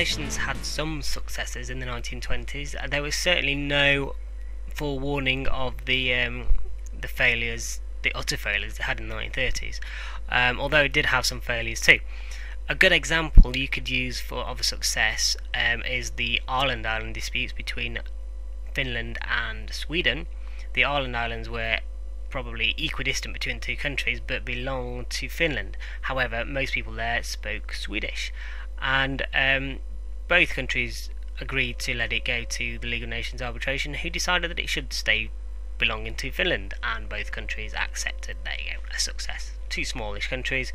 Nations had some successes in the 1920s. There was certainly no forewarning of the failures, the utter failures it had in the 1930s, although it did have some failures too. A good example you could use of a success is the Ireland Island disputes between Finland and Sweden. The Ireland Islands were probably equidistant between the two countries but belonged to Finland. However, most people there spoke Swedish, and both countries agreed to let it go to the League of Nations arbitration, who decided that it should stay belonging to Finland, and both countries accepted. There you go, a success. Two smallish countries,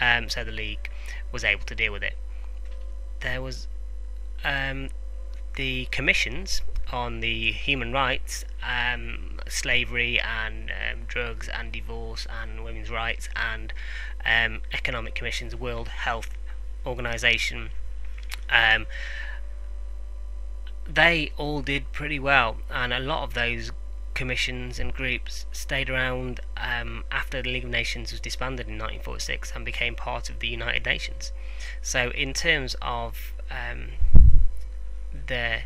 so the League was able to deal with it. There was the commissions on the human rights, slavery and drugs and divorce and women's rights, and economic commissions, World Health Organization. They all did pretty well, and a lot of those commissions and groups stayed around after the League of Nations was disbanded in 1946 and became part of the United Nations. So in terms of the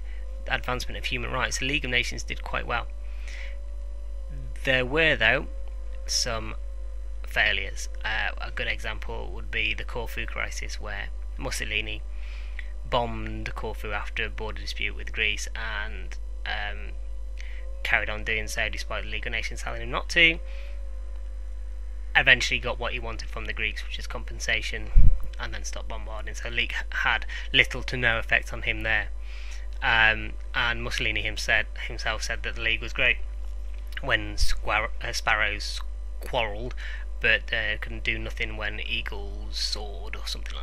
advancement of human rights, the League of Nations did quite well. There were, though, some failures. A good example would be the Corfu crisis, where Mussolini bombed Corfu after a border dispute with Greece, and carried on doing so despite the League of Nations telling him not to. Eventually got what he wanted from the Greeks, which is compensation, and then stopped bombarding. So the League had little to no effect on him there. And Mussolini himself said that the League was great when sparrows quarrelled, but couldn't do nothing when eagles soared, or something